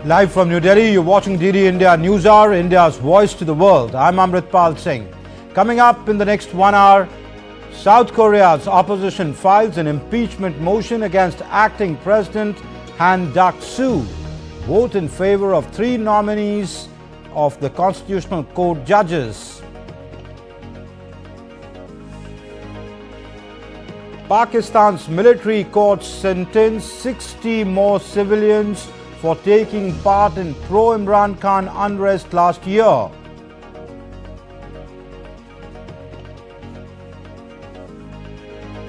Live from New Delhi, you're watching DD India NewsHour, India's voice to the world. I'm Amritpal Singh. Coming up in the next 1 hour, South Korea's opposition files an impeachment motion against acting President Han Duck-soo. Vote in favor of 3 nominees of the Constitutional Court judges. Pakistan's military court sentenced 60 more civilians for taking part in pro-Imran Khan unrest last year.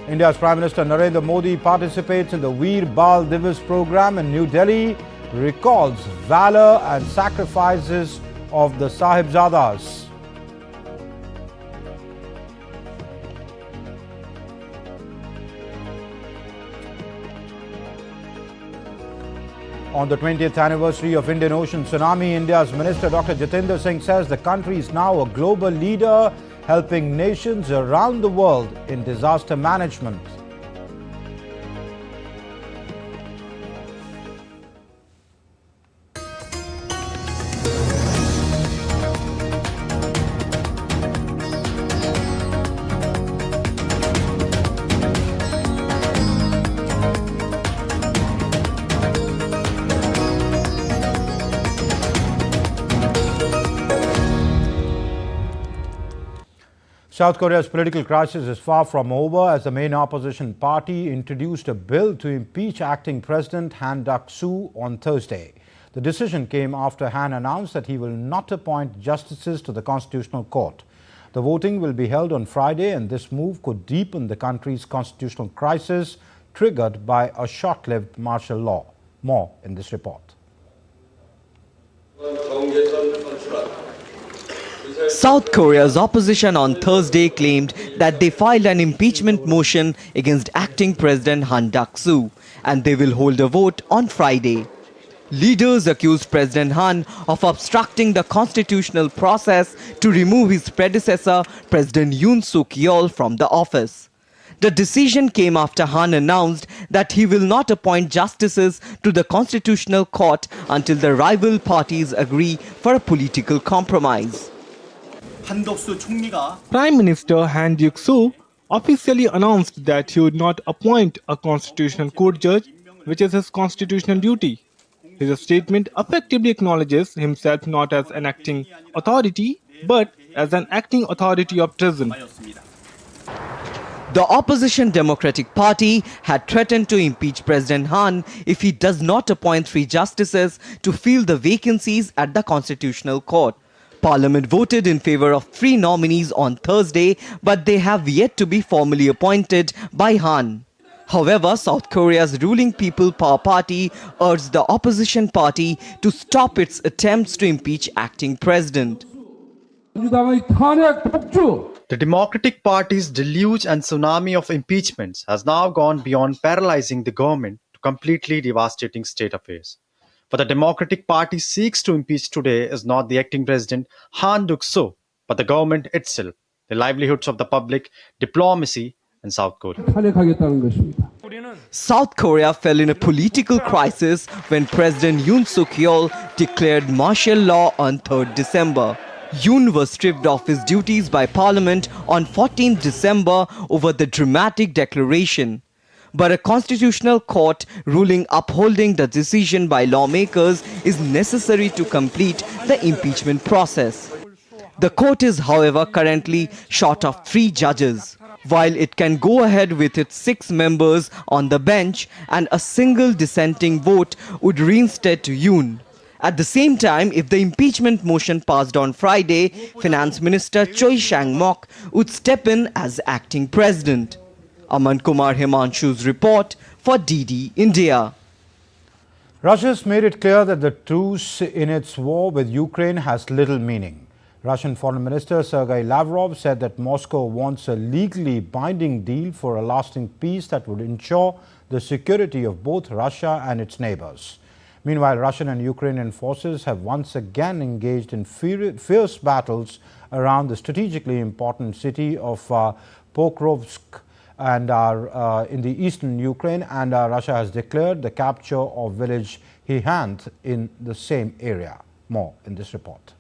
India's Prime Minister Narendra Modi participates in the Veer Bal Divas program in New Delhi, recalls valor and sacrifices of the Sahibzadas. On the 20th anniversary of Indian Ocean Tsunami, India's Minister Dr. Jitendra Singh says the country is now a global leader, helping nations around the world in disaster management. South Korea's political crisis is far from over as the main opposition party introduced a bill to impeach acting President Han Duck-soo on Thursday. The decision came after Han announced that he will not appoint justices to the Constitutional Court. The voting will be held on Friday, and this move could deepen the country's constitutional crisis triggered by a short-lived martial law. More in this report. South Korea's opposition on Thursday claimed that they filed an impeachment motion against acting President Han Duck-soo, and they will hold a vote on Friday. Leaders accused President Han of obstructing the constitutional process to remove his predecessor, President Yoon Suk-yeol, from the office. The decision came after Han announced that he will not appoint justices to the Constitutional Court until the rival parties agree for a political compromise. Prime Minister Han Duck-soo officially announced that he would not appoint a constitutional court judge, which is his constitutional duty. His statement effectively acknowledges himself not as an acting authority, but as an acting authority of treason. The opposition Democratic Party had threatened to impeach President Han if he does not appoint 3 justices to fill the vacancies at the Constitutional Court. Parliament voted in favor of 3 nominees on Thursday, but they have yet to be formally appointed by Han. However, South Korea's ruling People Power Party urged the opposition party to stop its attempts to impeach acting president. The Democratic Party's deluge and tsunami of impeachments has now gone beyond paralyzing the government to completely devastating state affairs. What the Democratic Party seeks to impeach today is not the acting president Han Duck-soo, but the government itself, the livelihoods of the public, diplomacy, and South Korea. South Korea fell in a political crisis when President Yoon Suk-yeol declared martial law on 3rd December. Yoon was stripped of his duties by Parliament on 14th December over the dramatic declaration. But a constitutional court ruling upholding the decision by lawmakers is necessary to complete the impeachment process. The court is, however, currently short of 3 judges. While it can go ahead with its 6 members on the bench, and a single dissenting vote would reinstate Yoon. At the same time, if the impeachment motion passed on Friday, Finance Minister Choi Sang-mok would step in as acting president. Aman Kumar Himanshu's report for DD India. Russia's made it clear that the truce in its war with Ukraine has little meaning. Russian Foreign Minister Sergei Lavrov said that Moscow wants a legally binding deal for a lasting peace that would ensure the security of both Russia and its neighbors. Meanwhile, Russian and Ukrainian forces have once again engaged in fierce battles around the strategically important city of Pokrovsk and in the eastern Ukraine, and Russia has declared the capture of village Hihant in the same area. More in this report.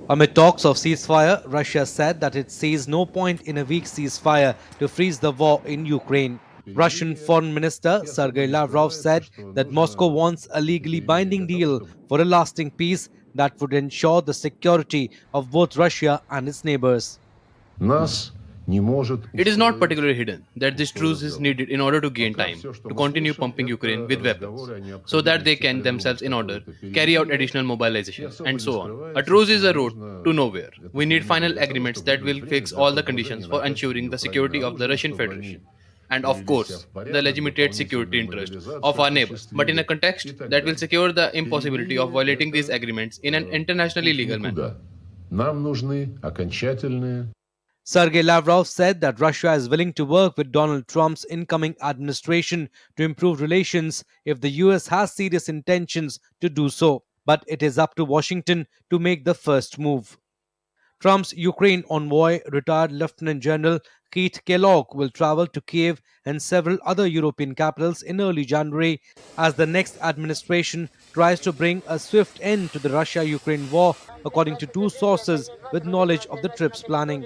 Amid talks of ceasefire, Russia said that it sees no point in a weak ceasefire to freeze the war in Ukraine. Russian Foreign Minister Sergei Lavrov said that Moscow wants a legally binding deal for a lasting peace that would ensure the security of both Russia and its neighbors. It is not particularly hidden that this truce is needed in order to gain time to continue pumping Ukraine with weapons, so that they can themselves in order carry out additional mobilization and so on. A truce is a road to nowhere. We need final agreements that will fix all the conditions for ensuring the security of the Russian Federation and of course the legitimate security interests of our neighbors, but in a context that will secure the impossibility of violating these agreements in an internationally legal manner. Sergei Lavrov said that Russia is willing to work with Donald Trump's incoming administration to improve relations if the US has serious intentions to do so, but it is up to Washington to make the first move. Trump's Ukraine envoy, retired Lieutenant General Keith Kellogg, will travel to Kiev and several other European capitals in early January as the next administration tries to bring a swift end to the Russia-Ukraine war, according to two sources with knowledge of the trip's planning.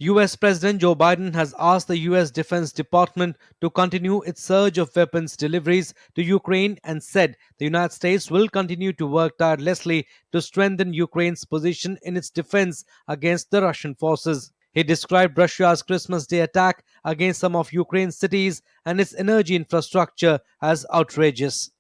US President Joe Biden has asked the US Defense Department to continue its surge of weapons deliveries to Ukraine and said the United States will continue to work tirelessly to strengthen Ukraine's position in its defense against the Russian forces. He described Russia's Christmas Day attack against some of Ukraine's cities and its energy infrastructure as outrageous.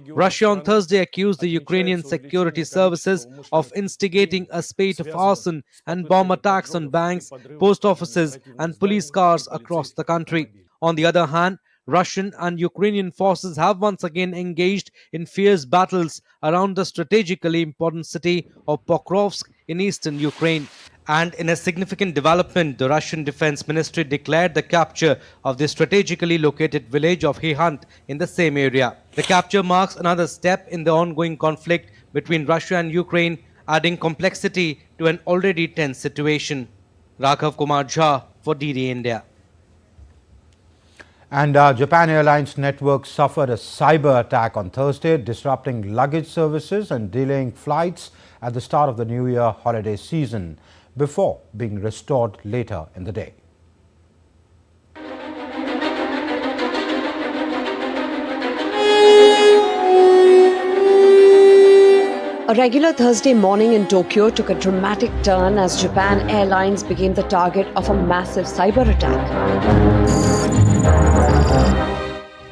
Russia on Thursday accused the Ukrainian security services of instigating a spate of arson and bomb attacks on banks, post offices, and police cars across the country. On the other hand, Russian and Ukrainian forces have once again engaged in fierce battles around the strategically important city of Pokrovsk in eastern Ukraine. And in a significant development, the Russian Defense Ministry declared the capture of the strategically located village of Hihant in the same area. The capture marks another step in the ongoing conflict between Russia and Ukraine, adding complexity to an already tense situation. Raghav Kumar Jha for DD India. And Japan Airlines network suffered a cyber attack on Thursday, disrupting luggage services and delaying flights at the start of the New Year holiday season, before being restored later in the day. A regular Thursday morning in Tokyo took a dramatic turn as Japan Airlines became the target of a massive cyber attack.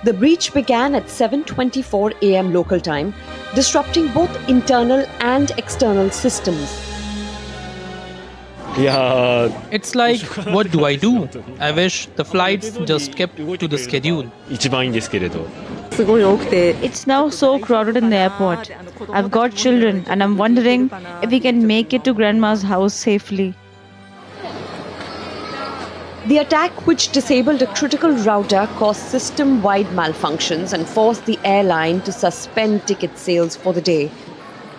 The breach began at 7:24 a.m. local time, disrupting both internal and external systems. It's like, what do I do? I wish the flights just kept to the schedule. It's now so crowded in the airport. I've got children and I'm wondering if we can make it to grandma's house safely. The attack, which disabled a critical router, caused system-wide malfunctions and forced the airline to suspend ticket sales for the day.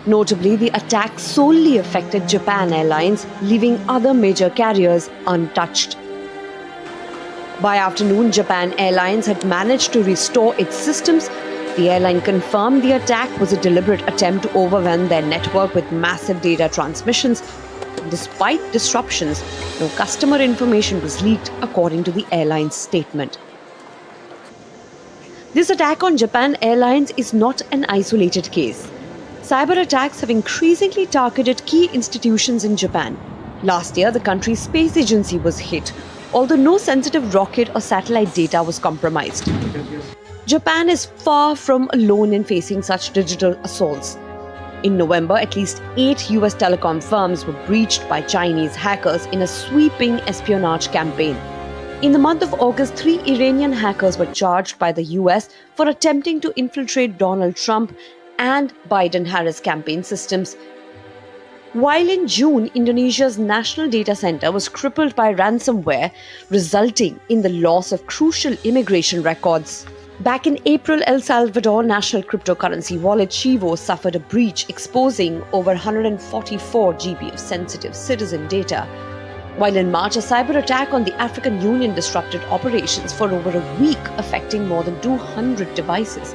Notably, the attack solely affected Japan Airlines, leaving other major carriers untouched. By afternoon, Japan Airlines had managed to restore its systems. The airline confirmed the attack was a deliberate attempt to overwhelm their network with massive data transmissions. Despite disruptions, no customer information was leaked, according to the airline's statement. This attack on Japan Airlines is not an isolated case. Cyber attacks have increasingly targeted key institutions in Japan. Last year, the country's space agency was hit, although no sensitive rocket or satellite data was compromised. Japan is far from alone in facing such digital assaults. In November, at least 8 US telecom firms were breached by Chinese hackers in a sweeping espionage campaign. In the month of August, 3 Iranian hackers were charged by the US for attempting to infiltrate Donald Trump and Biden-Harris campaign systems. While in June, Indonesia's national data center was crippled by ransomware, resulting in the loss of crucial immigration records. Back in April, El Salvador national cryptocurrency wallet Chivo suffered a breach, exposing over 144 GB of sensitive citizen data. while in March, a cyber attack on the African Union disrupted operations for over a week, affecting more than 200 devices.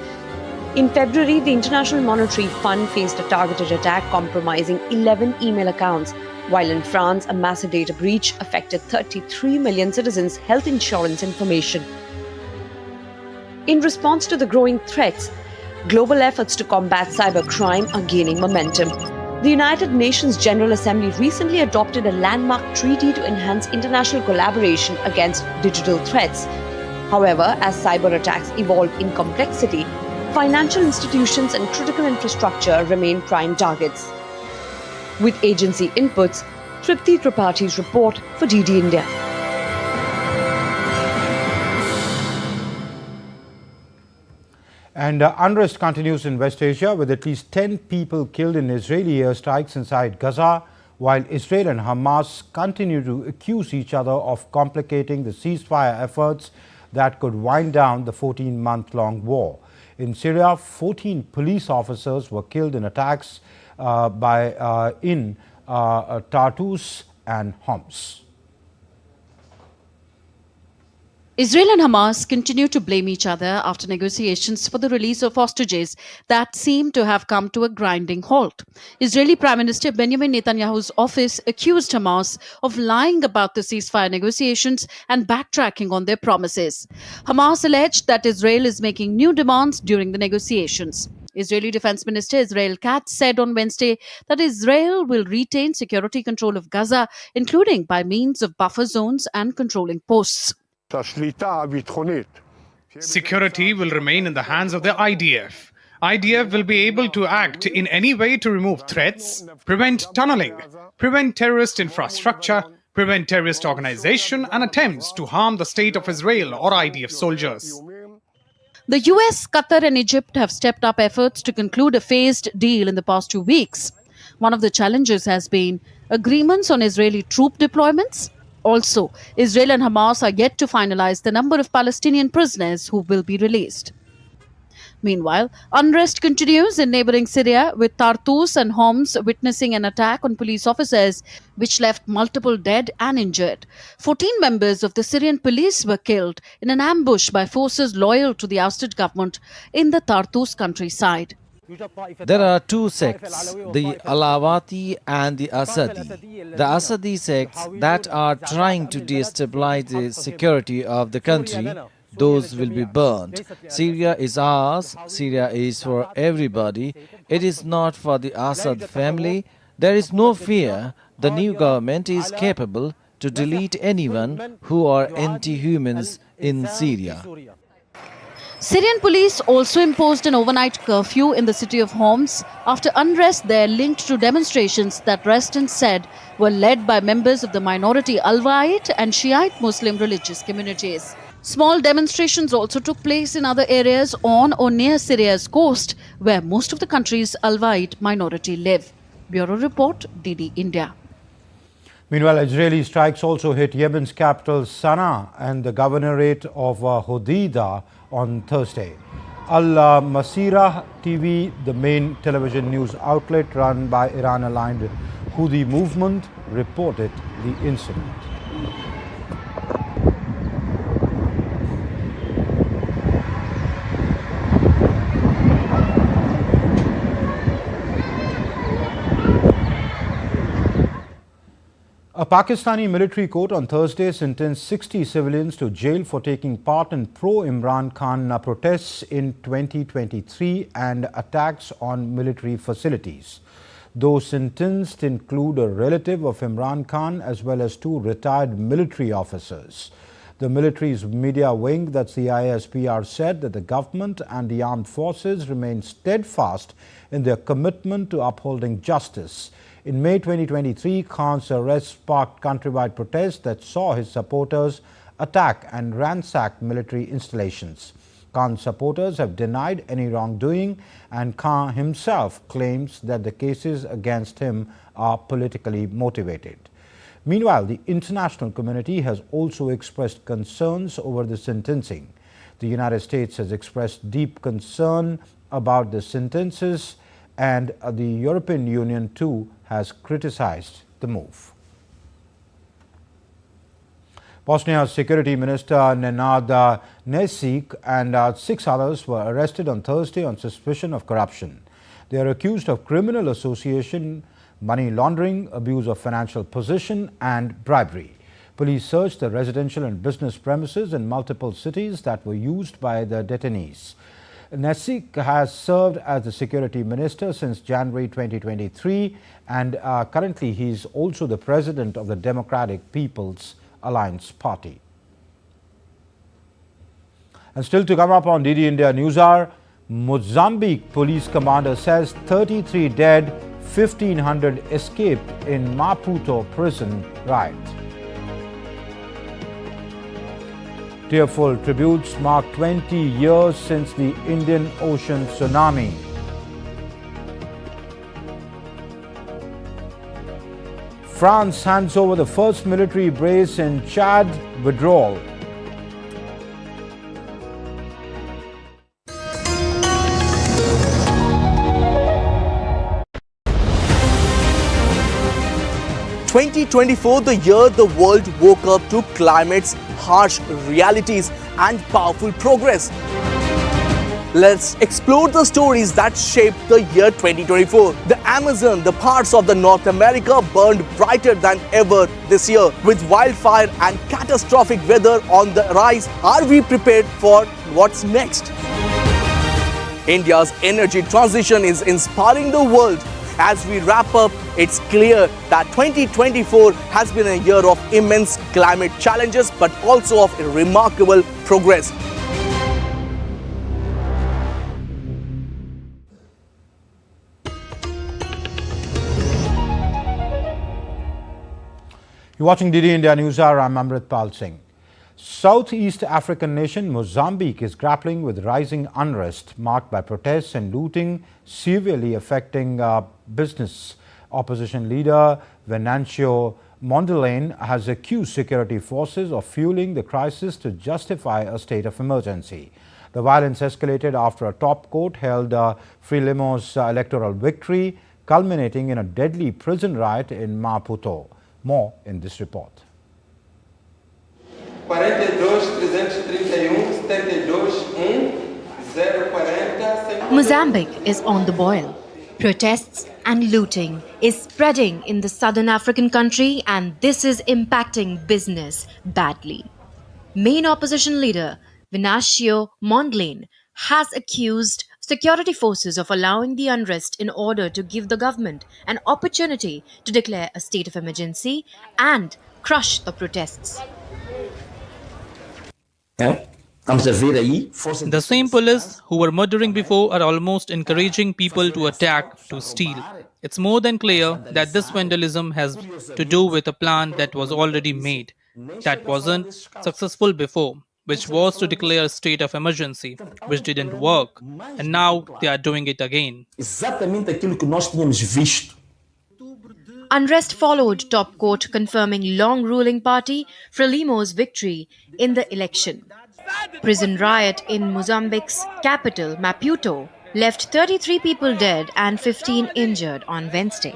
In February, the International Monetary Fund faced a targeted attack compromising 11 email accounts, while in France, a massive data breach affected 33 million citizens' health insurance information. In response to the growing threats, global efforts to combat cybercrime are gaining momentum. The United Nations General Assembly recently adopted a landmark treaty to enhance international collaboration against digital threats. However, as cyber attacks evolve in complexity, financial institutions and critical infrastructure remain prime targets. With agency inputs, Tripti Tripaঠি's report for DD India. And unrest continues in West Asia, with at least 10 people killed in Israeli airstrikes inside Gaza, while Israel and Hamas continue to accuse each other of complicating the ceasefire efforts that could wind down the 14-month-long war. In Syria, 14 police officers were killed in attacks in Tartus and Homs. Israel and Hamas continue to blame each other after negotiations for the release of hostages that seem to have come to a grinding halt. Israeli Prime Minister Benjamin Netanyahu's office accused Hamas of lying about the ceasefire negotiations and backtracking on their promises. Hamas alleged that Israel is making new demands during the negotiations. Israeli Defense Minister Israel Katz said on Wednesday that Israel will retain security control of Gaza, including by means of buffer zones and controlling posts. Security will remain in the hands of the IDF. IDF will be able to act in any way to remove threats, prevent tunneling, prevent terrorist infrastructure, prevent terrorist organization and attempts to harm the state of Israel or IDF soldiers. The US, Qatar and Egypt have stepped up efforts to conclude a phased deal in the past 2 weeks. One of the challenges has been agreements on Israeli troop deployments. Also, Israel and Hamas are yet to finalize the number of Palestinian prisoners who will be released. Meanwhile, unrest continues in neighboring Syria, with Tartus and Homs witnessing an attack on police officers, which left multiple dead and injured. 14 members of the Syrian police were killed in an ambush by forces loyal to the ousted government in the Tartus countryside. There are two sects, the Alawati and the Asadi. The Asadi sects that are trying to destabilize the security of the country, those will be burned. Syria is ours, Syria is for everybody. It is not for the Assad family. There is no fear. The new government is capable to delete anyone who are anti-humans in Syria. Syrian police also imposed an overnight curfew in the city of Homs after unrest there linked to demonstrations that residents said were led by members of the minority Alawite and Shiite Muslim religious communities. Small demonstrations also took place in other areas on or near Syria's coast, where most of the country's Alawite minority live. Bureau Report, DD India. Meanwhile, Israeli strikes also hit Yemen's capital Sana'a and the governorate of Hodeidah on Thursday. Al Masirah TV, the main television news outlet run by Iran-aligned Houthi movement, reported the incident. A Pakistani military court on Thursday sentenced 60 civilians to jail for taking part in pro-Imran Khan protests in 2023 and attacks on military facilities. Those sentenced include a relative of Imran Khan as well as 2 retired military officers. The military's media wing, that's the ISPR, said that the government and the armed forces remain steadfast in their commitment to upholding justice. In May 2023, Khan's arrest sparked countrywide protests that saw his supporters attack and ransack military installations. Khan's supporters have denied any wrongdoing, and Khan himself claims that the cases against him are politically motivated. Meanwhile, the international community has also expressed concerns over the sentencing. The United States has expressed deep concern about the sentences, and the European Union too has criticized the move. Bosnia's Security Minister Nenad Nesic and 6 others were arrested on Thursday on suspicion of corruption. They are accused of criminal association, money laundering, abuse of financial position and bribery. Police searched the residential and business premises in multiple cities that were used by the detainees. Nesic has served as the security minister since January 2023 and currently he is also the president of the Democratic People's Alliance Party. And still to come up on DD India NewsHour, Mozambique police commander says 33 dead, 1,500 escaped in Maputo prison riot. Tearful tributes mark 20 years since the Indian Ocean tsunami. France hands over the first military base in Chad, withdrawal. "2024, the year the world woke up to climate's harsh realities and powerful progress." Let's explore the stories that shaped the year 2024. The Amazon, the parts of the North America burned brighter than ever this year. With wildfire and catastrophic weather on the rise, are we prepared for what's next? India's energy transition is inspiring the world. As we wrap up, it's clear that 2024 has been a year of immense climate challenges, but also of remarkable progress. You're watching DD India NewsHour. I'm Amritpal Singh. Southeast African nation Mozambique is grappling with rising unrest marked by protests and looting severely affecting business. Opposition leader Venancio Mondlane has accused security forces of fueling the crisis to justify a state of emergency. The violence escalated after a top court held Frelimo's electoral victory, culminating in a deadly prison riot in Maputo. More in this report. Mozambique is on the boil. Protests and looting is spreading in the southern African country, and this is impacting business badly. Main opposition leader Venancio Mondlane has accused security forces of allowing the unrest in order to give the government an opportunity to declare a state of emergency and crush the protests. The same police who were murdering before are almost encouraging people to attack, to steal. It's more than clear that this vandalism has to do with a plan that was already made, that wasn't successful before, which was to declare a state of emergency, which didn't work, and now they are doing it again. Unrest followed top court confirming long ruling party Frelimo's victory in the election. Prison riot in Mozambique's capital, Maputo, left 33 people dead and 15 injured on Wednesday.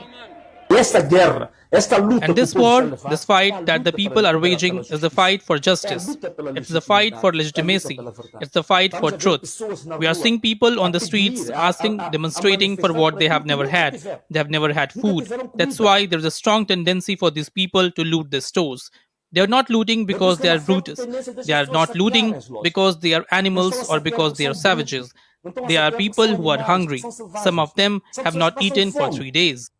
And this war, this fight that the people are waging is the fight for justice. It's the fight for legitimacy. It's the fight for truth. We are seeing people on the streets demonstrating for what they have never had. They have never had food. That's why there's a strong tendency for these people to loot the stores. They are not looting because they are brutes. They are not looting because they are animals or because they are savages. They are people who are hungry. Some of them have not eaten for 3 days.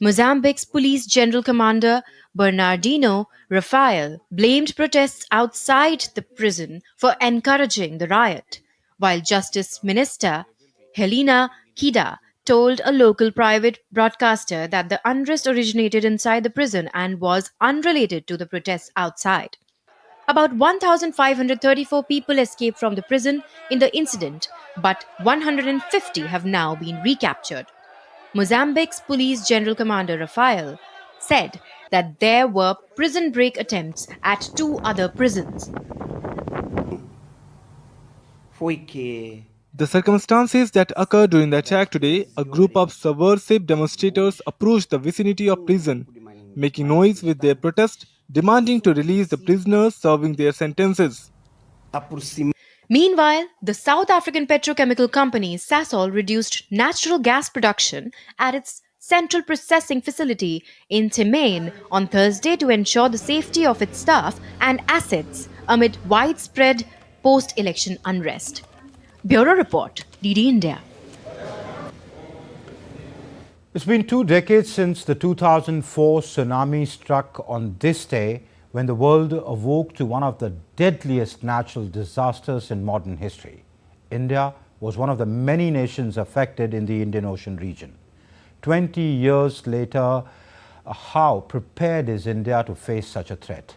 Mozambique's police general commander Bernardino Rafael blamed protests outside the prison for encouraging the riot, while Justice Minister Helena Kida told a local private broadcaster that the unrest originated inside the prison and was unrelated to the protests outside. About 1,534 people escaped from the prison in the incident, but 150 have now been recaptured. Mozambique's police general commander Rafael said that there were prison break attempts at 2 other prisons. The circumstances that occurred during the attack today, a group of subversive demonstrators approached the vicinity of prison. making noise with their protest, demanding to release the prisoners serving their sentences. Meanwhile, the South African petrochemical company Sasol reduced natural gas production at its central processing facility in Timane on Thursday to ensure the safety of its staff and assets amid widespread post-election unrest. Bureau Report, DD India. It's been 2 decades since the 2004 tsunami struck on this day, when the world awoke to one of the deadliest natural disasters in modern history. India was one of the many nations affected in the Indian Ocean region. 20 years later, how prepared is India to face such a threat?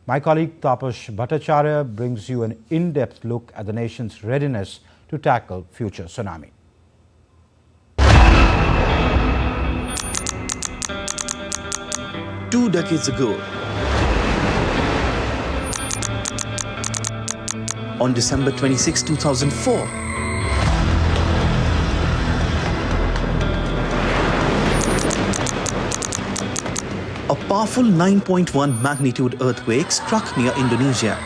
My colleague Tapash Bhattacharya brings you an in-depth look at the nation's readiness to tackle future tsunami. Two decades ago, on December 26, 2004, a powerful 9.1 magnitude earthquake struck near Indonesia,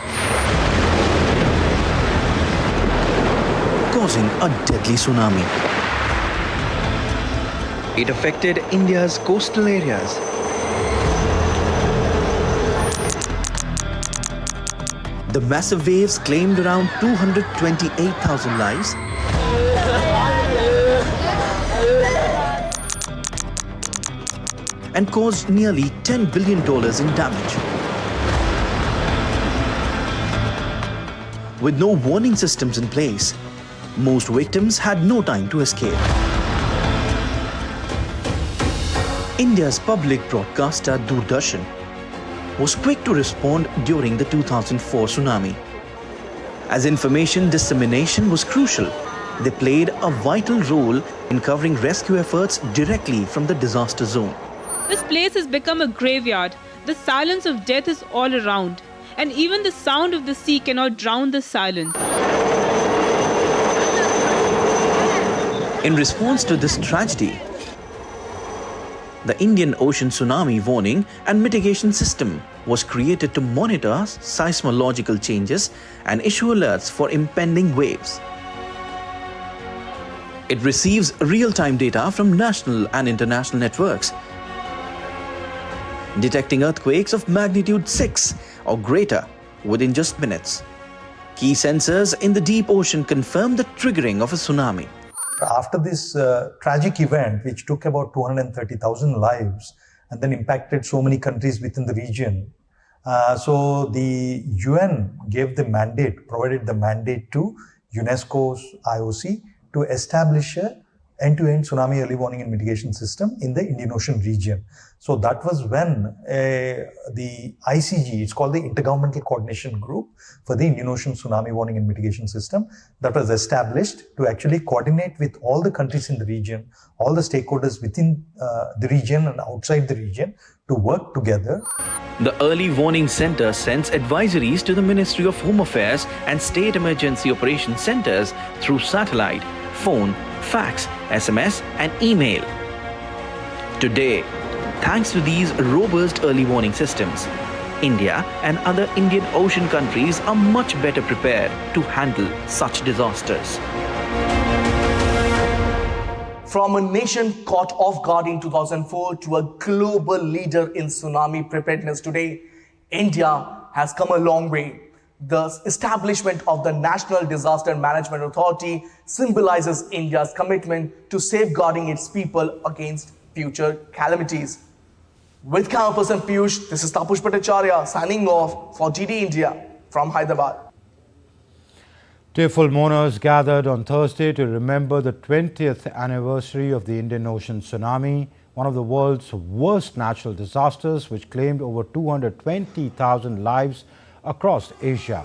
causing a deadly tsunami. It affected India's coastal areas. The massive waves claimed around 228,000 lives and caused nearly $10 billion in damage. With no warning systems in place, most victims had no time to escape. India's public broadcaster Doordarshan was quick to respond during the 2004 tsunami. As information dissemination was crucial, they played a vital role in covering rescue efforts directly from the disaster zone. This place has become a graveyard. The silence of death is all around, and even the sound of the sea cannot drown the silence. In response to this tragedy, the Indian Ocean Tsunami Warning and Mitigation System was created to monitor seismological changes and issue alerts for impending waves. It receives real-time data from national and international networks, detecting earthquakes of magnitude 6 or greater within just minutes. Key sensors in the deep ocean confirm the triggering of a tsunami. After this tragic event, which took about 230,000 lives and then impacted so many countries within the region, so the UN gave the mandate, provided the mandate to UNESCO's IOC to establish a end-to-end tsunami early warning and mitigation system in the Indian Ocean region. So that was when the ICG, it's called the Intergovernmental Coordination Group for the Indian Ocean Tsunami Warning and Mitigation System, that was established to actually coordinate with all the countries in the region, all the stakeholders within the region and outside the region to work together. The Early Warning Center sends advisories to the Ministry of Home Affairs and State Emergency Operations Centers through satellite, phone, fax, SMS and email. Today, thanks to these robust early warning systems, India and other Indian Ocean countries are much better prepared to handle such disasters. From a nation caught off guard in 2004 to a global leader in tsunami preparedness today, India has come a long way. The establishment of the National Disaster Management Authority symbolizes India's commitment to safeguarding its people against future calamities. With camera person Piyush, this is Tapash Bhattacharya signing off for DD India from Hyderabad. Tearful mourners gathered on Thursday to remember the 20th anniversary of the Indian Ocean tsunami, one of the world's worst natural disasters which claimed over 220,000 lives across Asia.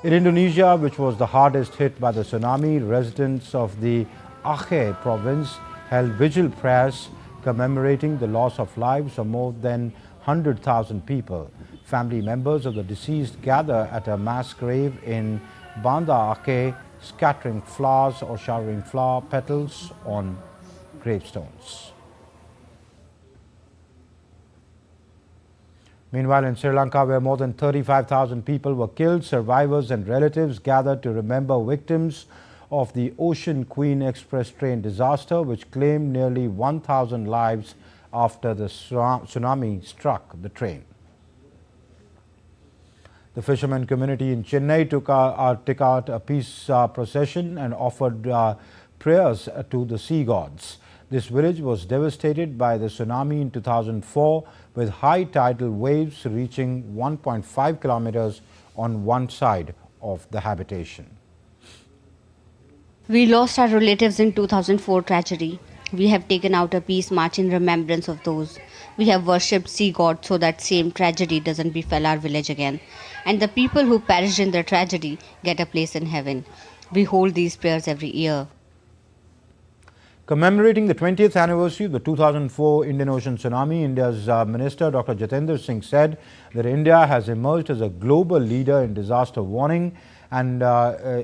In Indonesia, which was the hardest hit by the tsunami, residents of the Aceh province held vigil prayers commemorating the loss of lives of more than 100,000 people. Family members of the deceased gather at a mass grave in Banda Aceh, scattering flowers or showering flower petals on gravestones. Meanwhile, in Sri Lanka, where more than 35,000 people were killed, survivors and relatives gathered to remember victims of the Ocean Queen Express train disaster, which claimed nearly 1,000 lives after the tsunami struck the train. The fishermen community in Chennai took out a peace procession and offered prayers to the sea gods. This village was devastated by the tsunami in 2004, with high tidal waves reaching 1.5 kilometers on one side of the habitation. We lost our relatives in 2004 tragedy. We have taken out a peace march in remembrance of those. We have worshipped sea gods so that same tragedy doesn't befall our village again. And the people who perished in the tragedy get a place in heaven. We hold these prayers every year. Commemorating the 20th anniversary of the 2004 Indian Ocean tsunami, India's Minister Dr. Jitendra Singh said that India has emerged as a global leader in disaster warning and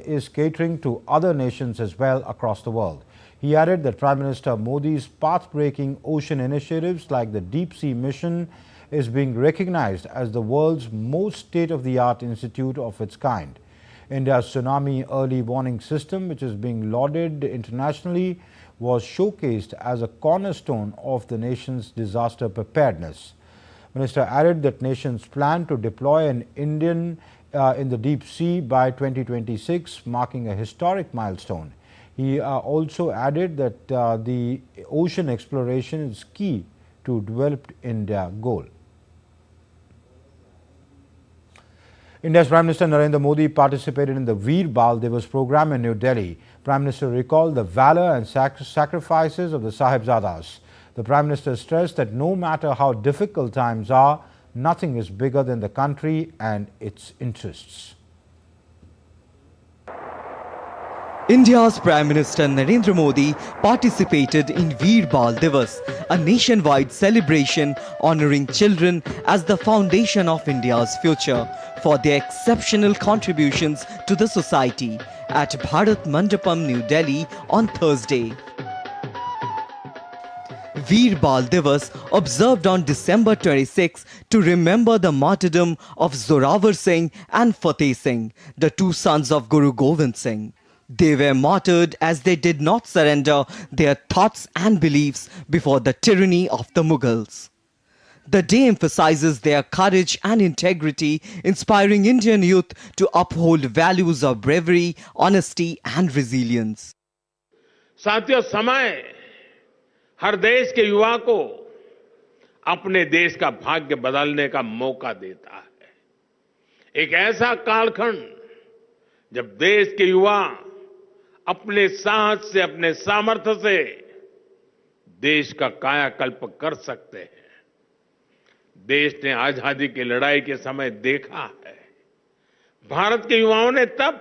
is catering to other nations as well across the world. He added that Prime Minister Modi's path-breaking ocean initiatives like the Deep Sea Mission is being recognized as the world's most state-of-the-art institute of its kind. India's tsunami early warning system, which is being lauded internationally, was showcased as a cornerstone of the nation's disaster preparedness. Minister added that nations plan to deploy an Indian in the deep sea by 2026, marking a historic milestone. He also added that the ocean exploration is key to developed India goal. India's Prime Minister Narendra Modi participated in the Veer Bal Divas program in New Delhi. Prime Minister recalled the valor and sacrifices of the Sahibzadas. The Prime Minister stressed that no matter how difficult times are, nothing is bigger than the country and its interests. India's Prime Minister Narendra Modi participated in Veer Bal Divas, a nationwide celebration honouring children as the foundation of India's future for their exceptional contributions to the society at Bharat Mandapam, New Delhi on Thursday. Veer Bal Divas observed on December 26 to remember the martyrdom of Zorawar Singh and Fateh Singh, the two sons of Guru Gobind Singh. They were martyred as they did not surrender their thoughts and beliefs before the tyranny of the Mughals. The day emphasizes their courage and integrity, inspiring Indian youth to uphold values of bravery, honesty and resilience. साथियों, समय हर देश के युवा को अपने देश का भाग्य बदलने का मौका देता है। एक ऐसा कालखंड जब देश के युवा अपने साहस से, अपने सामर्थ्य से देश का कायाकल्प कर सकते हैं। देश ने आजादी की लड़ाई के समय देखा है, भारत के युवाओं ने तब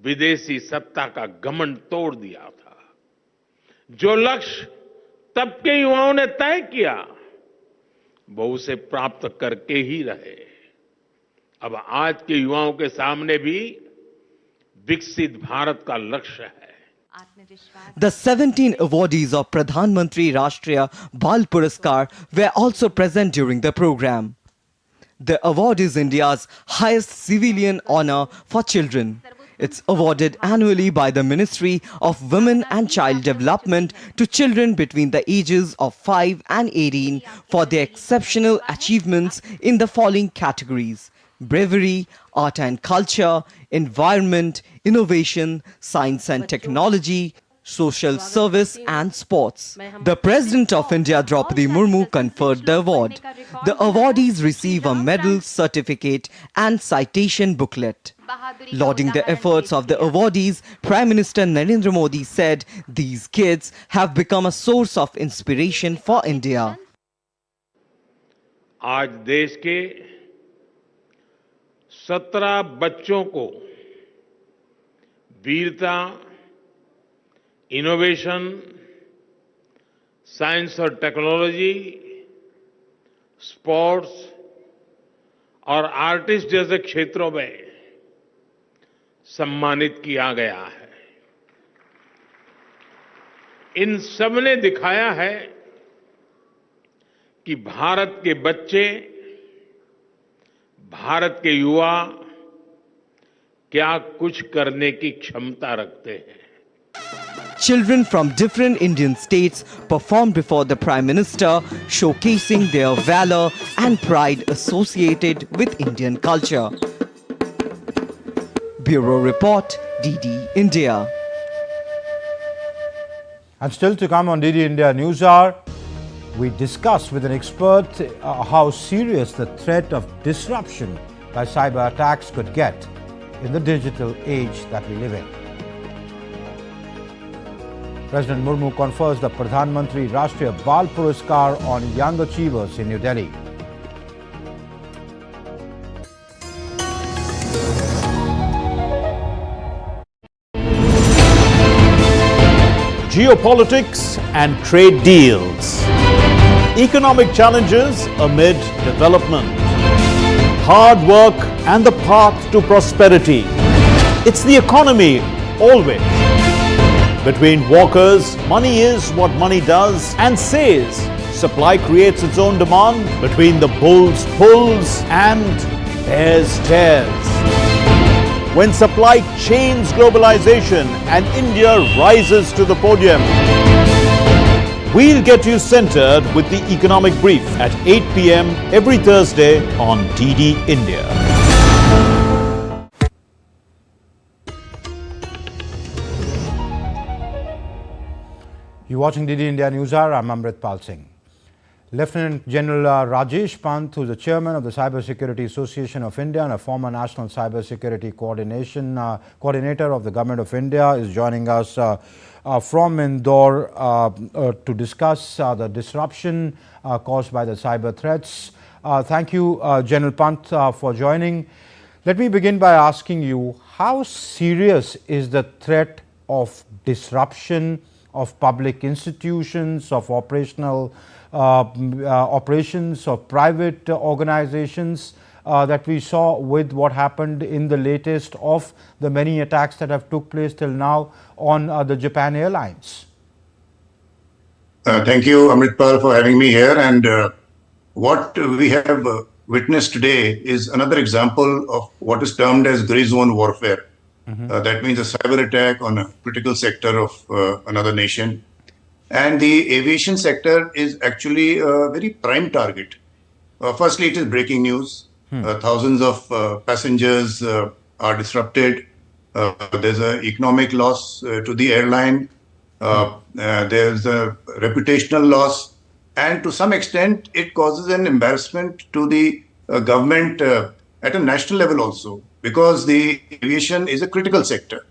विदेशी सत्ता का घमंड तोड़ दिया था। जो लक्ष्य तब के युवाओं ने तय किया, वो उसे प्राप्त करके ही रहे। अब आज के युवाओं के सामने भी विकसित भारत का लक्ष्य है। The 17 awardees of Pradhan Mantri Rashtriya Bal Puraskar were also present during the program. The award is India's highest civilian honor for children. It's awarded annually by the Ministry of Women and Child Development to children between the ages of 5 and 18 for their exceptional achievements in the following categories: bravery, art and culture, environment, innovation, science and technology, social service and sports. The President of India, Draupadi Murmu, conferred the award. The awardees receive a medal, certificate and citation booklet. Lauding the efforts of the awardees, Prime Minister Narendra Modi said these kids have become a source of inspiration for India. आज देश के 17 बच्चों को वीरता, innovation, science और technology, sports और artist जैसे क्षेत्रों में सम्मानित किया गया है। इन सब ने दिखाया है कि भारत के बच्चे भारत के युवा क्या कुछ करने की क्षमता रखते हैं। Children from different Indian states performed before the Prime Minister, showcasing their valor and pride associated with Indian culture. Bureau Report, DD India. And still to come on DD India NewsHour, we discuss with an expert how serious the threat of disruption by cyber attacks could get in the digital age that we live in. President Murmu confers the Pradhan Mantri Rashtriya Bal Puraskar on young achievers in New Delhi. Geopolitics and trade deals. Economic challenges amid development. Hard work and the path to prosperity. It's the economy always. Between walkers, money is what money does and says. Supply creates its own demand. Between the bulls pulls and bears tears. When supply chains globalization and India rises to the podium. We'll get you centered with the economic brief at 8 p.m. every Thursday on DD India. You're watching DD India NewsHour. I'm Amrit Pal Singh. Lieutenant General Rajesh Pant, who is the chairman of the Cyber Security Association of India and a former National Cyber Security Coordinator of the Government of India, is joining us from Indore to discuss the disruption caused by the cyber threats. Thank you, General Pant, for joining. Let me begin by asking you, how serious is the threat of disruption of public institutions, of operations of private organizations that we saw with what happened in the latest of the many attacks that have took place till now on the Japan Airlines? Thank you, Amritpal, for having me here. And what we have witnessed today is another example of what is termed as gray zone warfare. That means a cyber attack on a critical sector of another nation. And the aviation sector is actually a very prime target. Firstly, it is breaking news. Thousands of passengers are disrupted. There's an economic loss to the airline. There's a reputational loss. And to some extent, it causes an embarrassment to the government at a national level also, because the aviation is a critical sector.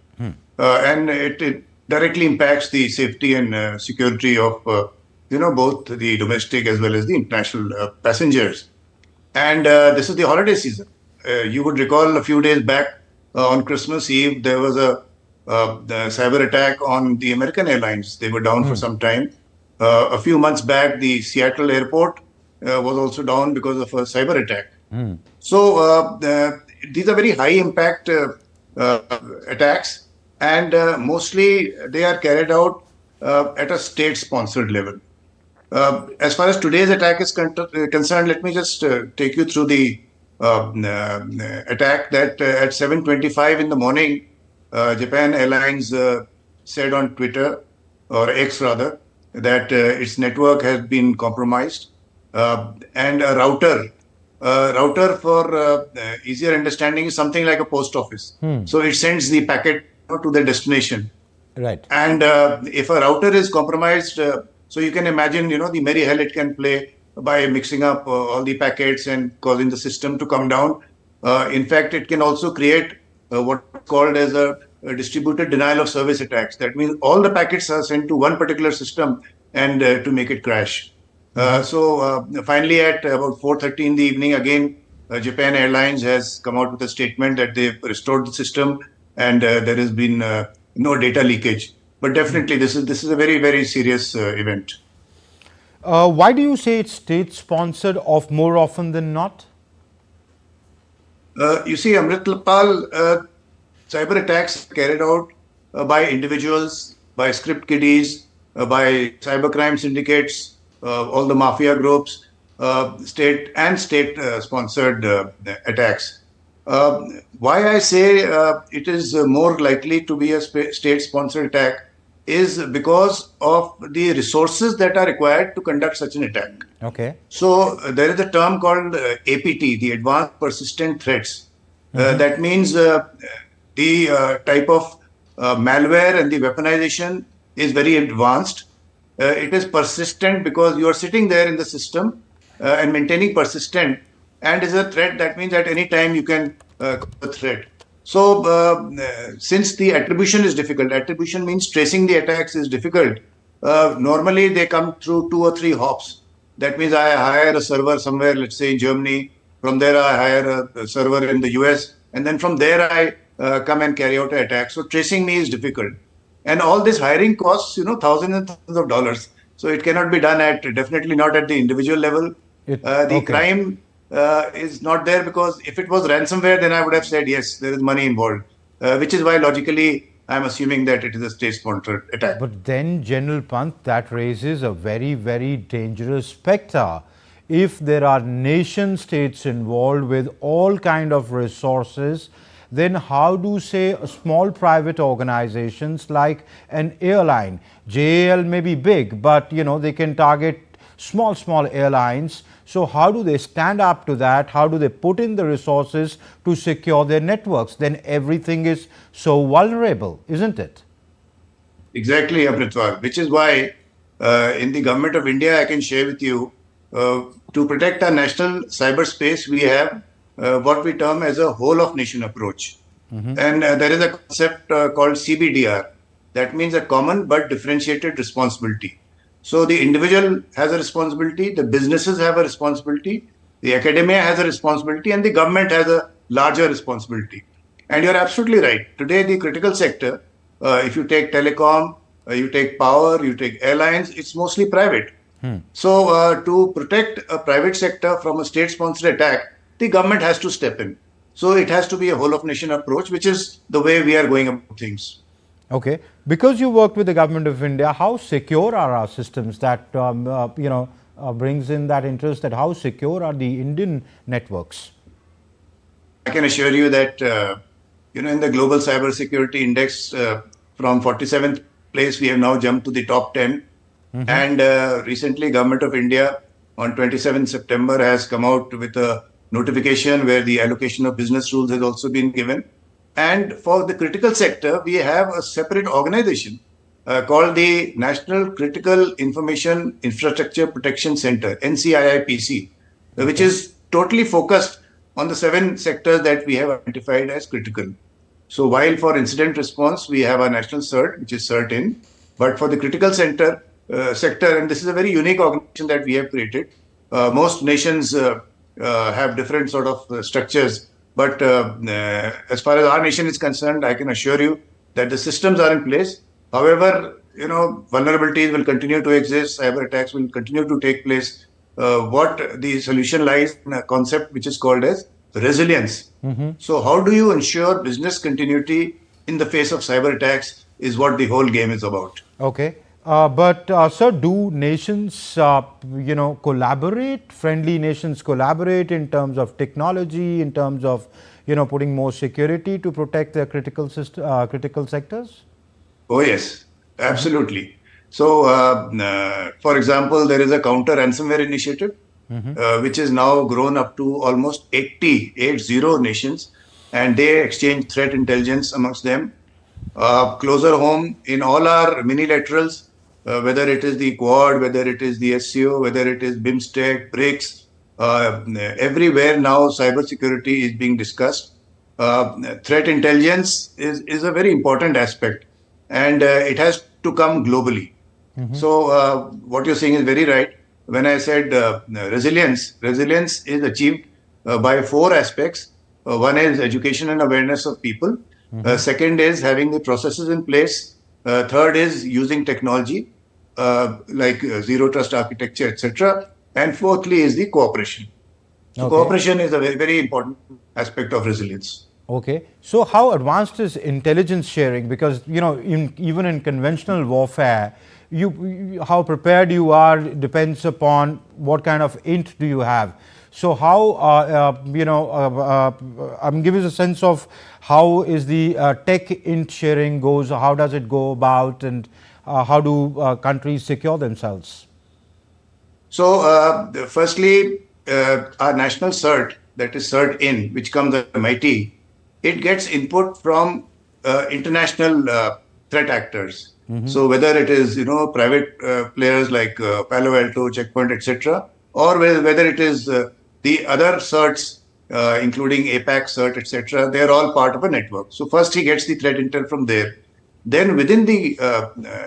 And it directly impacts the safety and security of both the domestic as well as the international passengers. And this is the holiday season. You would recall a few days back on Christmas Eve, there was the cyber attack on the American Airlines. They were down for some time. A few months back, the Seattle airport was also down because of a cyber attack. So these are very high impact attacks. And mostly they are carried out at a state-sponsored level. As far as today's attack is concerned, let me just take you through the attack that at 7:25 in the morning, Japan Airlines said on Twitter, or X rather, that its network has been compromised and a router for easier understanding is something like a post office. So it sends the packet to the destination. Right. And if a router is compromised, so you can imagine, the merry hell it can play by mixing up all the packets and causing the system to come down. In fact, it can also create what's called as a distributed denial of service attacks. That means all the packets are sent to one particular system and to make it crash. So finally at about 4:30 in the evening, again, Japan Airlines has come out with a statement that they've restored the system and there has been no data leakage. But definitely this is a very, very serious event. Why do you say it's state-sponsored of more often than not? You see, Amritpal, cyber attacks are carried out by individuals, by script kiddies, by cybercrime syndicates, all the mafia groups. state-sponsored attacks. Why I say it is more likely to be a state-sponsored attack is because of the resources that are required to conduct such an attack. Okay. So there is a term called APT, the Advanced Persistent Threats. That means the type of malware and the weaponization is very advanced. It is persistent because you are sitting there in the system and maintaining persistent, and is a threat. That means at any time you can cause a threat. So since the attribution is difficult, attribution means tracing the attacks is difficult. Normally they come through 2 or 3 hops. That means I hire a server somewhere, let's say in Germany. From there I hire a server in the US, and then from there I come and carry out an attack. So tracing me is difficult. And all this hiring costs, thousands and thousands of dollars. So it cannot be done definitely not at the individual level. The crime is not there, because if it was ransomware, then I would have said, yes, there is money involved, which is why logically I'm assuming that it is a state-sponsored attack. But then, General Pant, that raises a very, very dangerous spectre. If there are nation states involved with all kind of resources, then how do, say, small private organizations like an airline, JAL may be big, but they can target small airlines. So how do they stand up to that? How do they put in the resources to secure their networks? Then everything is so vulnerable, isn't it? Exactly, Repertoire, which is why in the government of India, I can share with you, to protect our national cyberspace, we have what we term as a whole of nation approach. And there is a concept called CBDR. That means a common but differentiated responsibility. So the individual has a responsibility, the businesses have a responsibility, the academia has a responsibility, and the government has a larger responsibility. And you're absolutely right. Today, the critical sector, if you take telecom, you take power, you take airlines, it's mostly private. So to protect a private sector from a state-sponsored attack, the government has to step in. So it has to be a whole of nation approach, which is the way we are going about things. Okay. Because you worked with the government of India, how secure are our systems? That, brings in that interest, that how secure are the Indian networks? I can assure you that, in the global cybersecurity index, from 47th place, we have now jumped to the top 10. And recently, Government of India on 27th September has come out with a notification where the allocation of business rules has also been given. And for the critical sector, we have a separate organization called the National Critical Information Infrastructure Protection Center, NCIIPC, which is totally focused on the 7 sectors that we have identified as critical. So while for incident response, we have a national CERT, which is CERT-in, but for the critical sector, and this is a very unique organization that we have created. Most nations have different sort of structures, but as far as our nation is concerned, I can assure you that the systems are in place. However, vulnerabilities will continue to exist, cyber attacks will continue to take place. What the solution lies in a concept which is called as resilience. So how do you ensure business continuity in the face of cyber attacks is what the whole game is about. Okay. But sir, do nations, collaborate, friendly nations collaborate in terms of technology, in terms of, putting more security to protect their critical sectors? Oh, yes, absolutely. So, for example, there is a counter ransomware initiative, which is now grown up to almost 80 nations, and they exchange threat intelligence amongst them. Closer home, in all our minilaterals, whether it is the Quad, whether it is the SCO, whether it is BIMSTEC, BRICS, everywhere now cybersecurity is being discussed. Threat intelligence is a very important aspect, and it has to come globally. So what you're saying is very right. When I said resilience is achieved by 4 aspects. One is education and awareness of people. Second is having the processes in place. Third is using technology like zero trust architecture, etc. And fourthly is the cooperation. So cooperation is a very, very important aspect of resilience. Okay. So how advanced is intelligence sharing? Because, even in conventional warfare, how prepared you are depends upon what kind of int do you have. So how, I'm giving you a sense of how is the tech int sharing goes, how does it go about, and how do countries secure themselves? So, firstly, our national CERT, that is CERT-in, which comes the MIT, it gets input from international threat actors. So whether it is, private players like Palo Alto, Checkpoint, etc., or whether it is the other certs, including APAC cert, etc., they are all part of a network. So first he gets the threat intel from there. Then within the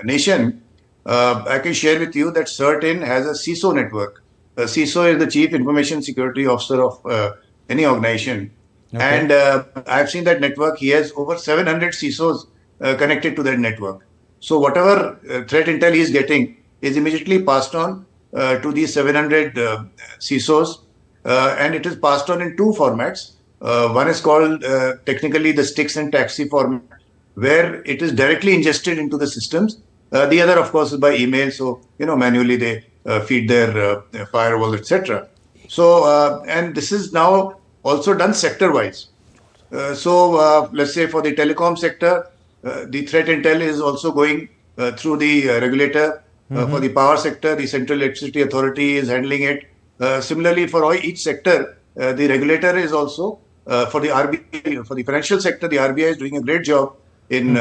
nation, I can share with you that CERT-in has a CISO network. CISO is the Chief Information Security Officer of any organization. Okay. And I've seen that network. He has over 700 CISOs connected to that network. So whatever threat intel he is getting is immediately passed on to these 700 CISOs. And it is passed on in two formats. One is called technically the sticks and taxi format, where it is directly ingested into the systems. The other, of course, is by email. So, manually they feed their firewall, etc. So, and this is now also done sector-wise. So, let's say for the telecom sector, the threat intel is also going through the regulator. For the power sector, the Central Electricity Authority is handling it. Similarly, for each sector, the regulator is also, for the RBI, for the financial sector, the RBI is doing a great job in,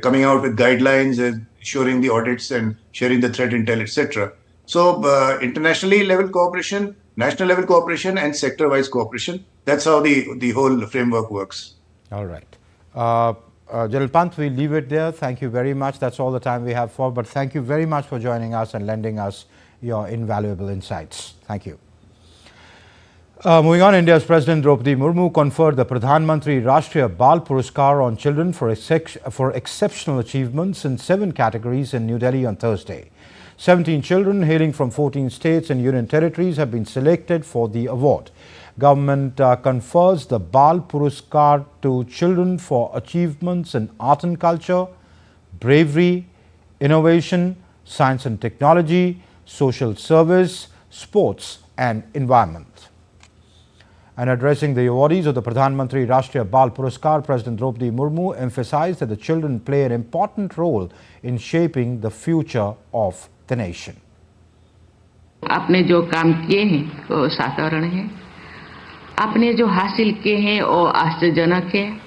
coming out with guidelines, ensuring the audits and sharing the threat intel, etc. So, internationally level cooperation, national level cooperation, and sector-wise cooperation. That's how the whole framework works. All right. General Pant, we'll leave it there. Thank you very much. That's all the time we have for, but thank you very much for joining us and lending us your invaluable insights. Thank you. Moving on, India's President Draupadi Murmu conferred the Pradhan Mantri Rashtriya Bal Puraskar on children for exceptional achievements in 7 categories in New Delhi on Thursday. 17 children hailing from 14 states and union territories have been selected for the award. Government confers the Bal Puraskar to children for achievements in art and culture, bravery, innovation, science and technology, social service, sports and environment. And addressing the awardees of the Pradhan Mantri Rashtriya Bal Puraskar, President Draupadi Murmu emphasized that the children play an important role in shaping the future of the nation. आपने जो काम किए हैं वो साधारण है, आपने जो हासिल किए हैं वो आश्चर्यजनक है,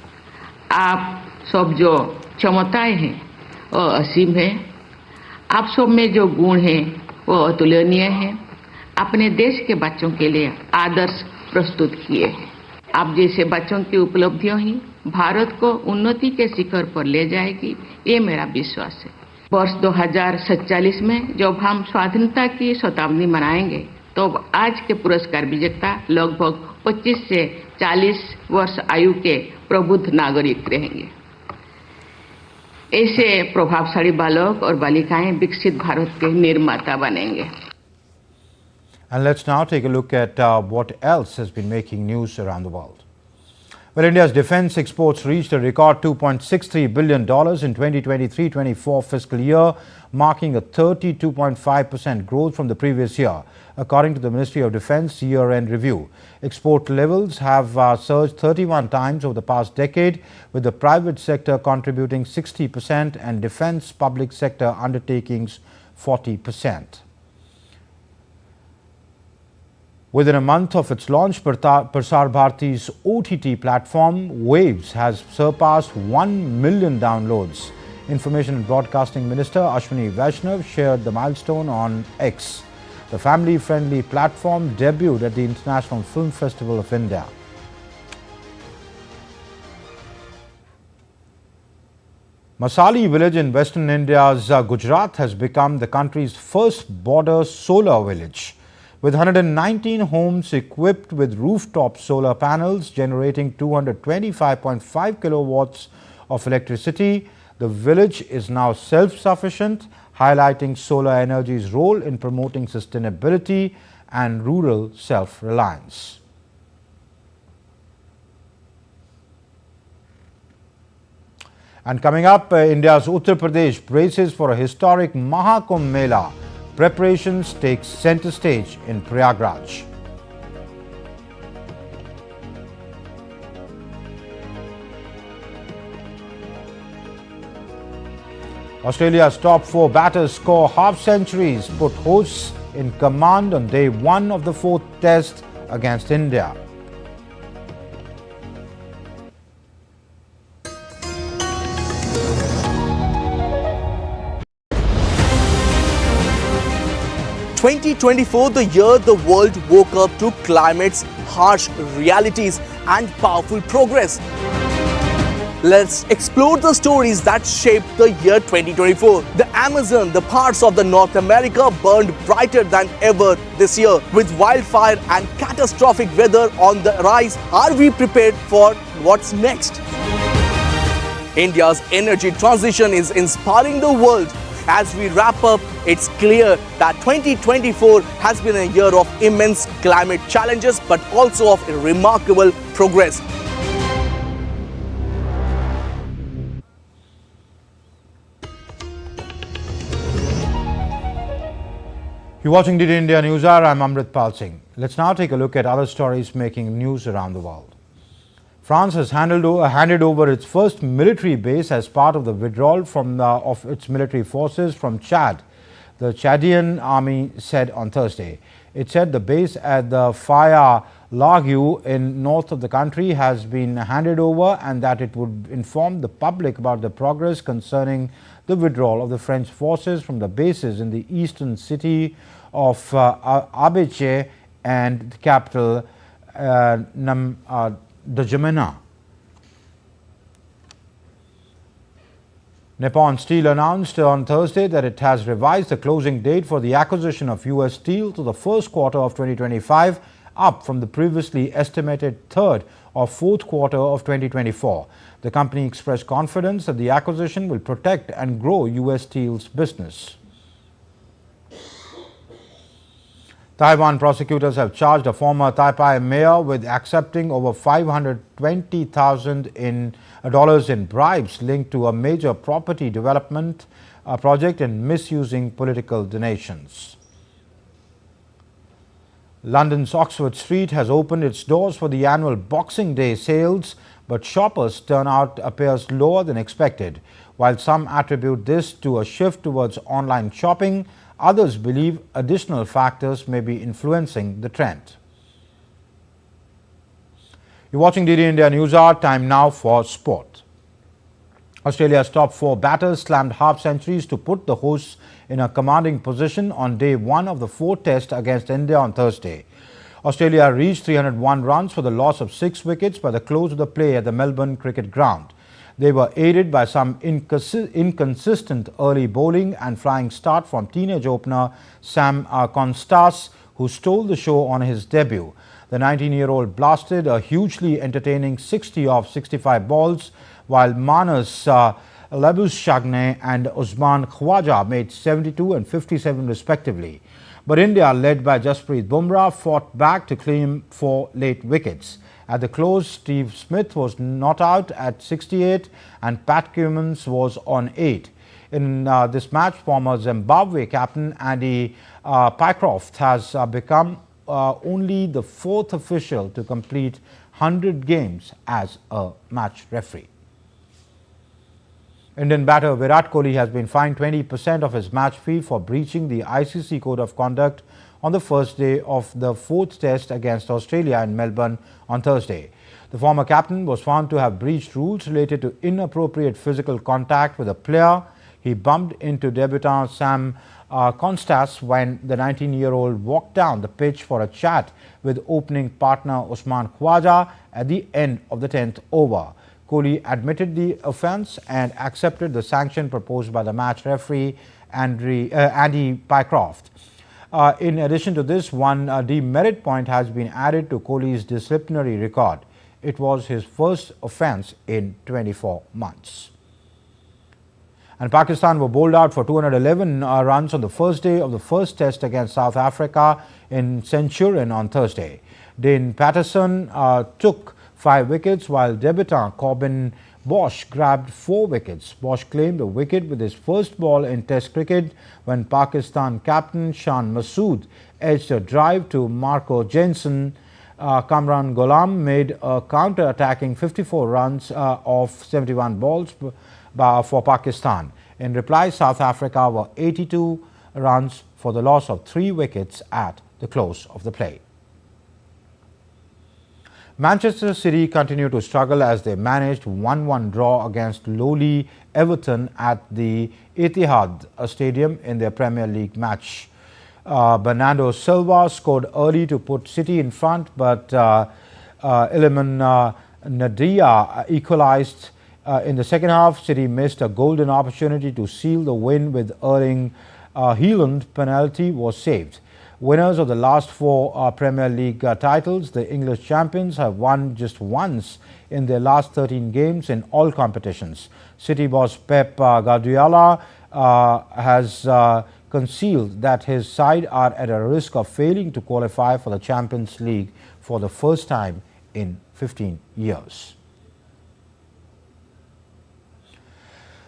आप सब जो क्षमताएं हैं वो असीम है, आप सब में जो गुण हैं वो अतुलनीय है, अपने देश के बच्चों के लिए आदर्श प्रस्तुत किए हैं। आप जैसे बच्चों की उपलब्धियों ही भारत को उन्नति के शिखर पर ले जाएगी, ये मेरा विश्वास है। वर्ष 2047 में जब हम स्वाधीनता की शताब्दी मनाएंगे तो आज के पुरस्कार विजेता लगभग 25 से 40 वर्ष आयु के प्रबुद्ध नागरिक रहेंगे। ऐसे प्रभावशाली बालक और बालिकाएं विकसित भारत के निर्माता बनेंगे। And let's now take a look at what else has been making news around the world. Well, India's defense exports reached a record $2.63 billion in 2023-24 fiscal year, marking a 32.5% growth from the previous year, according to the Ministry of Defense year-end review. Export levels have surged 31 times over the past decade, with the private sector contributing 60% and defense public sector undertakings 40%. Within a month of its launch, Prasar Bharati's OTT platform, Waves, has surpassed 1 million downloads. Information and Broadcasting Minister Ashwini Vaishnav shared the milestone on X. The family-friendly platform debuted at the International Film Festival of India. Masali village in western India's Gujarat has become the country's first border solar village. With 119 homes equipped with rooftop solar panels generating 225.5 kilowatts of electricity, the village is now self-sufficient, highlighting solar energy's role in promoting sustainability and rural self-reliance. And coming up, India's Uttar Pradesh braces for a historic Mahakumbh Mela. Preparations take center stage in Prayagraj. Australia's top 4 batters score half-centuries, put hosts in command on day 1 of the 4th test against India. "2024, the year the world woke up to climate's harsh realities and powerful progress." Let's explore the stories that shaped the year 2024. The Amazon, the parts of the North America burned brighter than ever this year. With wildfire and catastrophic weather on the rise, are we prepared for what's next? India's energy transition is inspiring the world. As we wrap up, it's clear that 2024 has been a year of immense climate challenges, but also of remarkable progress. You're watching DD India NewsHour. I'm Amritpal Singh. Let's now take a look at other stories making news around the world. France has handed over its first military base as part of the withdrawal of its military forces from Chad, the Chadian army said on Thursday. It said the base at the Faya Largue in north of the country has been handed over and that it would inform the public about the progress concerning the withdrawal of the French forces from the bases in the eastern city of Abidjan and the capital N'Djamena. Nippon Steel announced on Thursday that it has revised the closing date for the acquisition of US Steel to the first quarter of 2025, up from the previously estimated third or fourth quarter of 2024. The company expressed confidence that the acquisition will protect and grow US Steel's business. Taiwan prosecutors have charged a former Taipei mayor with accepting over $520,000 in bribes linked to a major property development project and misusing political donations. London's Oxford Street has opened its doors for the annual Boxing Day sales, but shoppers' turnout appears lower than expected. While some attribute this to a shift towards online shopping, others believe additional factors may be influencing the trend. You're watching DD India NewsHour. Time now for sport. Australia's top 4 batters slammed half-centuries to put the hosts in a commanding position on day 1 of the 4th test against India on Thursday. Australia reached 301 runs for the loss of 6 wickets by the close of the play at the Melbourne Cricket Ground. They were aided by some inconsistent early bowling and flying start from teenage opener Sam Constas, who stole the show on his debut. The 19-year-old blasted a hugely entertaining 60 off 65 balls, while Manas Labuschagne and Usman Khawaja made 72 and 57 respectively. But India, led by Jasprit Bumrah, fought back to claim 4 late wickets. At the close, Steve Smith was not out at 68 and Pat Cummins was on 8. In this match, former Zimbabwe captain Andy Pycroft has become only the 4th official to complete 100 games as a match referee. Indian batter Virat Kohli has been fined 20% of his match fee for breaching the ICC Code of Conduct on the first day of the 4th test against Australia in Melbourne on Thursday. The former captain was found to have breached rules related to inappropriate physical contact with a player. He bumped into debutant Sam Constas when the 19-year-old walked down the pitch for a chat with opening partner Usman Khawaja at the end of the 10th over. Kohli admitted the offence and accepted the sanction proposed by the match referee Andy Pycroft. In addition to this, one demerit point has been added to Kohli's disciplinary record. It was his first offence in 24 months. And Pakistan were bowled out for 211 runs on the first day of the first test against South Africa in Centurion on Thursday. Dane Patterson took 5 wickets, while debutant Corbin Bosch grabbed 4 wickets. Bosch claimed a wicket with his first ball in Test cricket when Pakistan captain Shan Masood edged a drive to Marco Jansen. Kamran Ghulam made a counter-attacking 54 runs off 71 balls for Pakistan. In reply, South Africa were 82 runs for the loss of 3 wickets at the close of the play. Manchester City continue to struggle as they managed 1-1 draw against lowly Everton at the Etihad Stadium in their Premier League match. Bernardo Silva scored early to put City in front, but Iliman Nadia equalized in the second half. City missed a golden opportunity to seal the win with Erling Haaland penalty was saved. Winners of the last 4 Premier League titles, the English champions have won just once in their last 13 games in all competitions. City boss Pep Guardiola has concealed that his side are at a risk of failing to qualify for the Champions League for the first time in 15 years.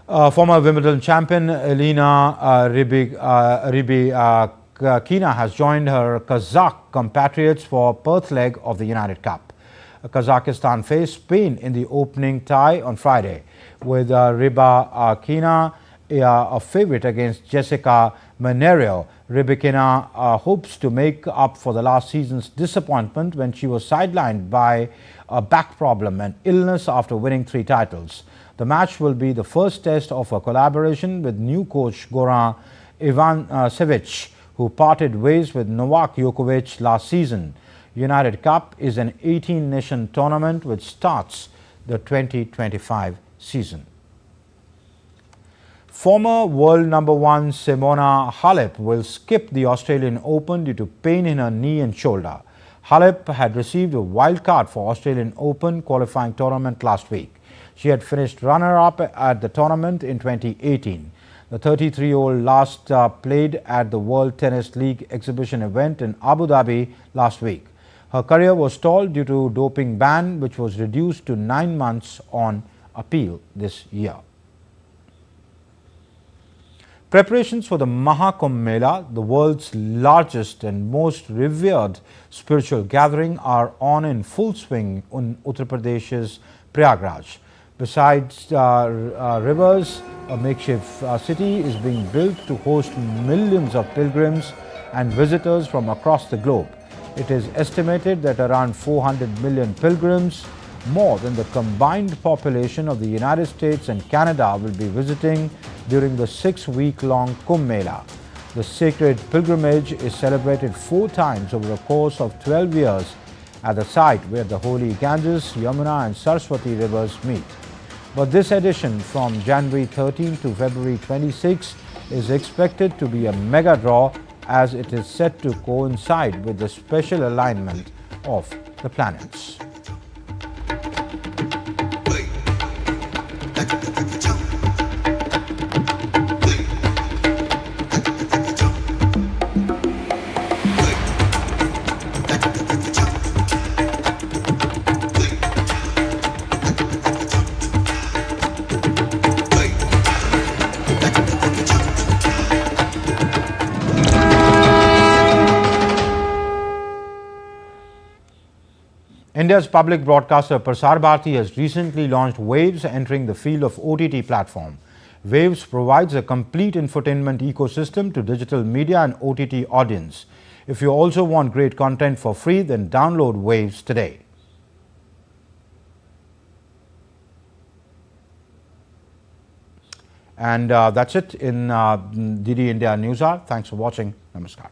Former Wimbledon champion Elena Rybakina has joined her Kazakh compatriots for Perth leg of the United Cup. Kazakhstan faced Spain in the opening tie on Friday, with Rybakina a favorite against Jessica Mineiro. Rybakina hopes to make up for the last season's disappointment when she was sidelined by a back problem and illness after winning 3 titles. The match will be the first test of a collaboration with new coach Goran Ivanisevic, who parted ways with Novak Djokovic last season. United Cup is an 18-nation tournament which starts the 2025 season. Former world number 1 Simona Halep will skip the Australian Open due to pain in her knee and shoulder. Halep had received a wild card for Australian Open qualifying tournament last week. She had finished runner-up at the tournament in 2018. The 33-year-old last played at the World Tennis League exhibition event in Abu Dhabi last week. Her career was stalled due to doping ban, which was reduced to 9 months on appeal this year. Preparations for the Kumbh Mela, the world's largest and most revered spiritual gathering, are on in full swing in Uttar Pradesh's Prayagraj. Besides rivers, a makeshift city is being built to host millions of pilgrims and visitors from across the globe. It is estimated that around 400 million pilgrims, more than the combined population of the United States and Canada, will be visiting during the 6-week-long Kumbh Mela. The sacred pilgrimage is celebrated 4 times over a course of 12 years at the site where the holy Ganges, Yamuna and Saraswati rivers meet. But this edition from January 13 to February 26 is expected to be a mega draw, as it is set to coincide with the special alignment of the planets. India's public broadcaster Prasar Bharati has recently launched Waves, entering the field of OTT platform. Waves provides a complete infotainment ecosystem to digital media and OTT audience. If you also want great content for free, then download Waves today. And that's it in DD India NewsHour. Thanks for watching. Namaskar.